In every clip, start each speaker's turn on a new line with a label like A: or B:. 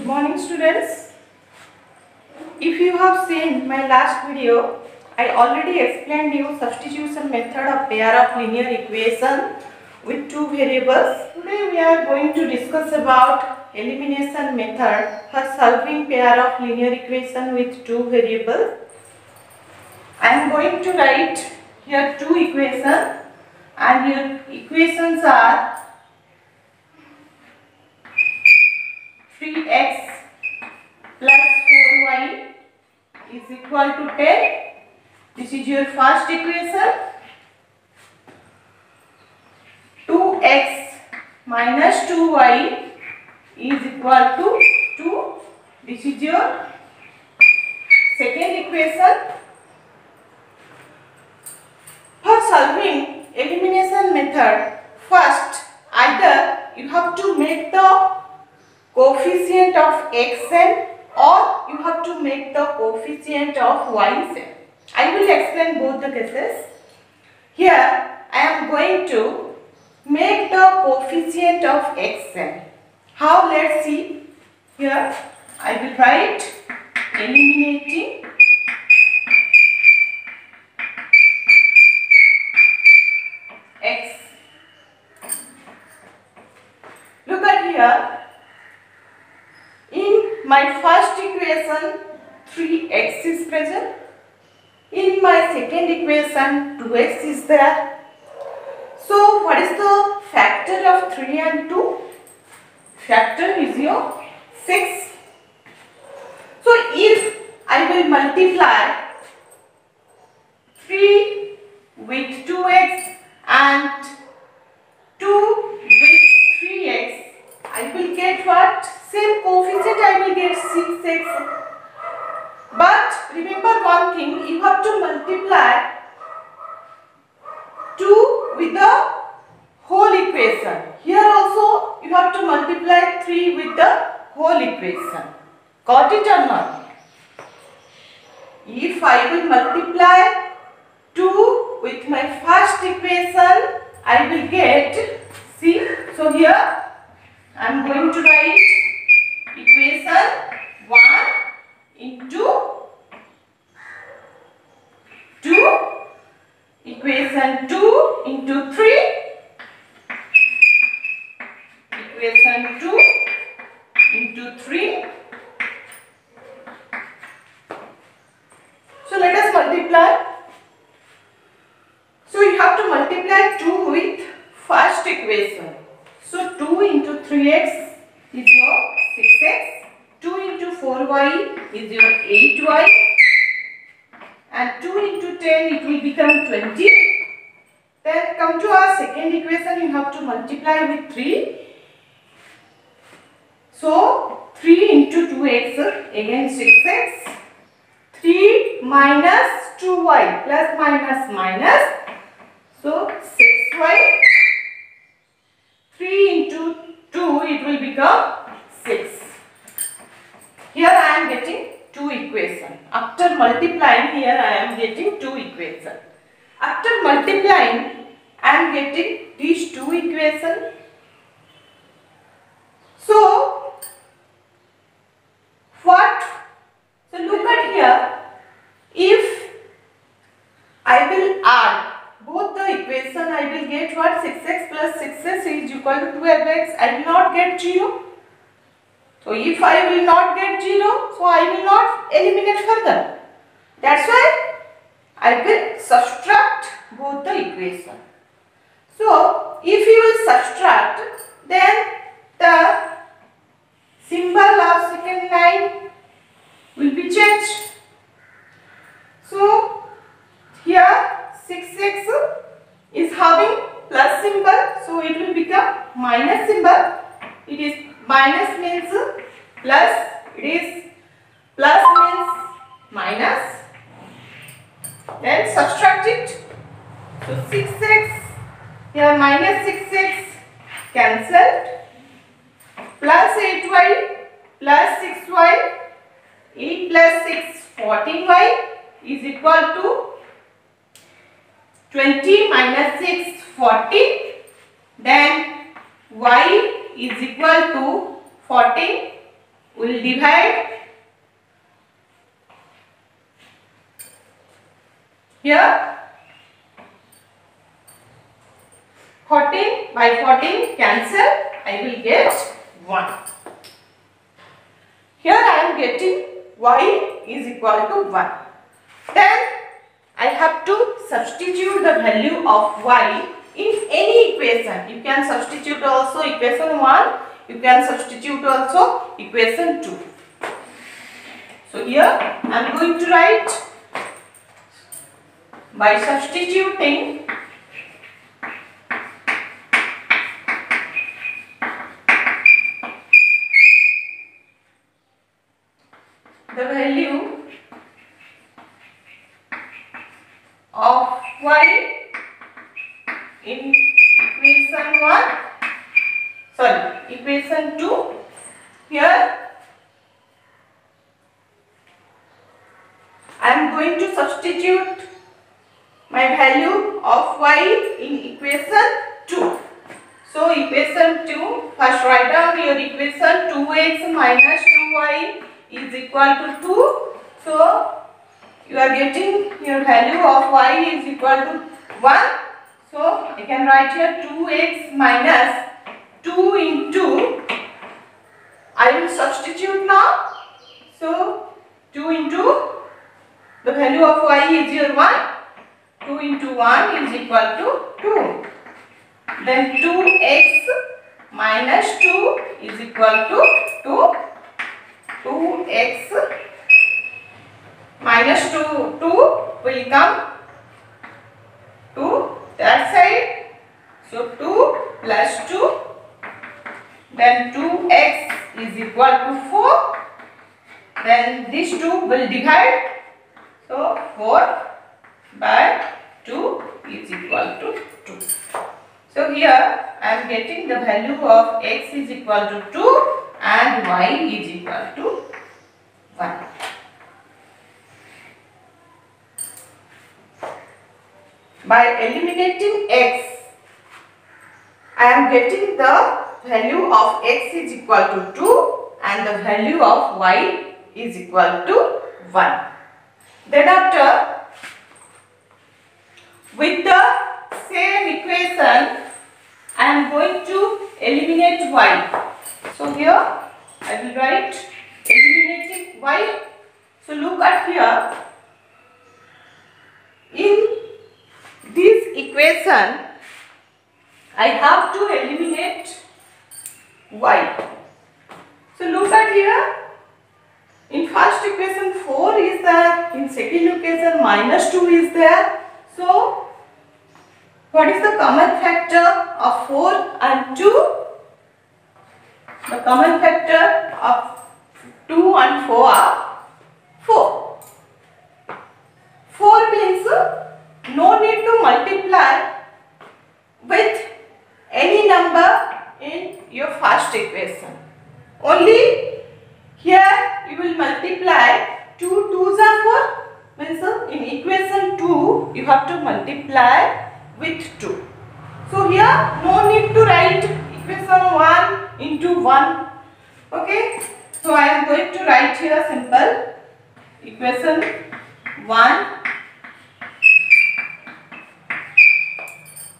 A: Good morning students. If you have seen my last video, I already explained you substitution method of pair of linear equation with two variables. Today we are going to discuss about elimination method for solving pair of linear equation with two variables. I am going to write here two equations and your equations are 3x plus 4y is equal to 10. This is your first equation. 2x minus 2y is equal to 2. This is your second equation. For solving elimination method, first either you have to make the coefficient of xn or you have to make the coefficient of yn. I will explain both the cases. Here I am going to make the coefficient of xn. How? Let's see. Here I will write eliminating x. Look at here. In my first equation 3x is present. In my second equation 2x is there. So what is the factor of 3 and 2? Factor is your 6. So if I will multiply 3 with 2x and 2 with 3x, I will get what? Same coefficient, I will get 6x. But remember one thing, you have to multiply 2 with the whole equation. Here also you have to multiply 3 with the whole equation. Got it or not? If I will multiply 2 with my first equation, I will get, see, so here I am going to write equation 1 into 2, equation 2 into 3, equation 2 into 3. So let us multiply. So you have to multiply 2 with first equation. So 2 into 3x is your 6x. 2 into 4y is your 8y, and 2 into 10 it will become 20. Then come to our second equation, you have to multiply with 3. So 3 into 2x again 6x. 3 minus 2y plus minus minus. So 6y. 3 into 2 it will become 6. Here I am getting 2 equations. After multiplying, here I am getting 2 equations. After multiplying, I am getting these 2 equations. So, what? So look at here. If I will add both the equation, I will get what? 6x plus 6x is equal to 12x. I will not get 0. So if I will not get 0, so I will not eliminate further. That's why I will subtract both the equation. So if you will subtract, then the symbol of second line will be changed. So here 6x is having plus symbol, so it will become minus symbol. It is minus means plus, it is plus means minus. Then subtract it. So 6x, here minus 6x cancelled, plus 8y plus 6y, 8 plus 6 14y is equal to 20 minus 6 40. Then y is equal to 14 will divide here 14 by 14 cancel, I will get 1. Here I am getting y is equal to 1. Then I have to substitute the value of y in any equation. You can substitute also equation 1, you can substitute also equation 2. So here I am going to write by substituting the value of y in equation 2. Here I am going to substitute my value of y in equation 2. So equation 2, first write down your equation 2x minus 2y is equal to 2. So you are getting your value of y is equal to 1. So I can write here 2x minus 2 into, I will substitute now. So 2 into the value of y is your 1. 2 into 1 is equal to 2. Then 2x minus 2 is equal to 2. 2x minus 2 will come to that side. So 2 plus 2. Then 2x is equal to 4. Then this 2 will divide. So 4 by 2 is equal to 2. So here I am getting the value of x is equal to 2 and y is equal to 1. By eliminating x, I am getting the value of x is equal to 2 and the value of y is equal to 1. Thereafter, with the same equation, I am going to eliminate y. So here I will write eliminating y. So look at here. In this equation, I have to eliminate y. So look at here. In first equation 4 is there. In second equation minus 2 is there. So what is the common factor of 4 and 2? The common factor of 2 and 4 are 4. 4 means no need to multiply with any number in your first equation. Only here you will multiply 2 2s are 4. Means in equation 2 you have to multiply with 2. So here no need to write equation 1 into 1. Okay. So I am going to write here simple equation 1.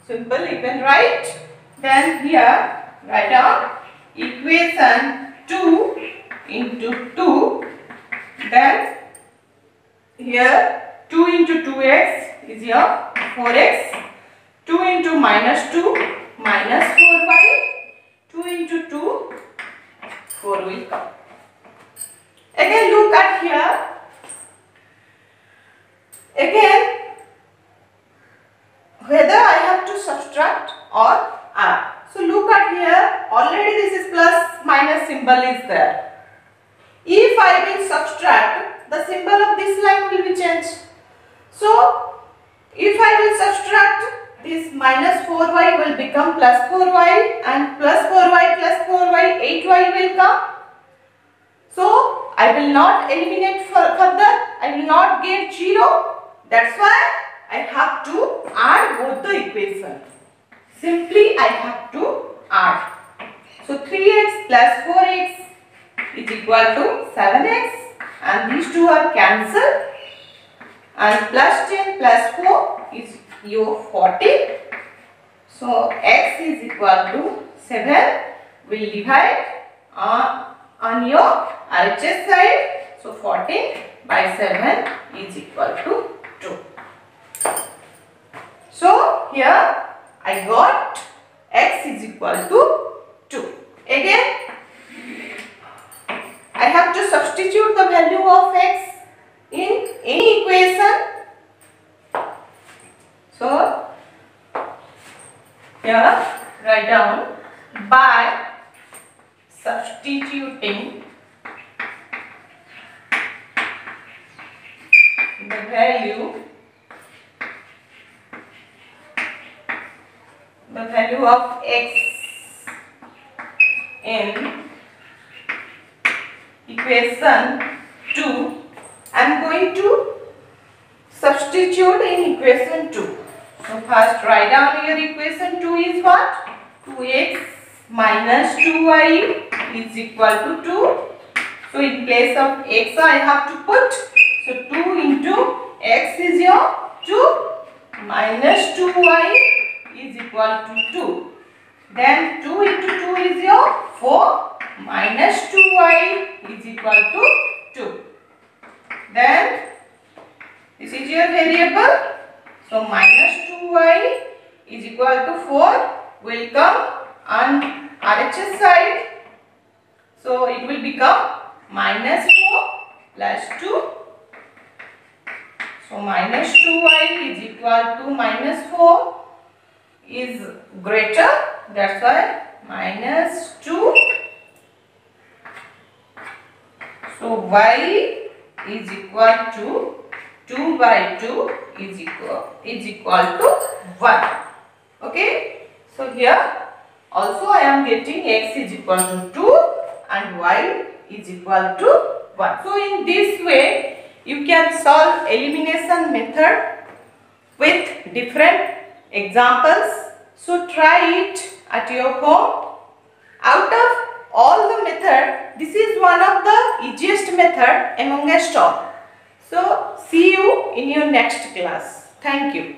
A: Simple you can write. Then here write down equation 2 into 2. Then here 2 into 2x is here 4x. 2 into minus 2 minus 4y. 2 into 2 4 will come. Again look at here. Again whether I have to subtract or add. So look at here. Already this is plus minus symbol is there. If I will subtract, the symbol of this line will be changed. So if I will subtract, this minus 4y will become plus 4y and plus 4y plus 4y 8y will come. So I will not eliminate further. I will not get 0. That's why I have to add both the equation. Simply I have to add. So 3x plus 4x is equal to 7x, and these two are cancelled, and plus 10 plus 4 is your 40. So x is equal to 7. We'll divide on your RHS side. So 14 by 7 is equal to 2. So here I got x is equal to 2. Again I have to substitute the value of x in any equation. So here write down by substituting the value of x in equation 2. I am going to substitute in equation 2. So first write down your equation 2 is what? 2x minus 2y is equal to 2. So in place of x I have to put, so 2 into x is your 2 minus 2y is equal to 2. Then 2 into 2 is your 4 minus 2y is equal to 2. Then this is your variable. So minus 2y is equal to 4 will come on RHS side. So it will become minus 4 plus 2. So minus 2y is equal to minus 4 is greater. That's why minus 2. So y is equal to 2 by 2 is equal to 1. Okay. So here also I am getting x is equal to 2 and y is equal to 1. So in this way you can solve elimination method with different examples. So try it at your home. Out of all the method, this is one of the easiest method amongst all. So see you in your next class. Thank you.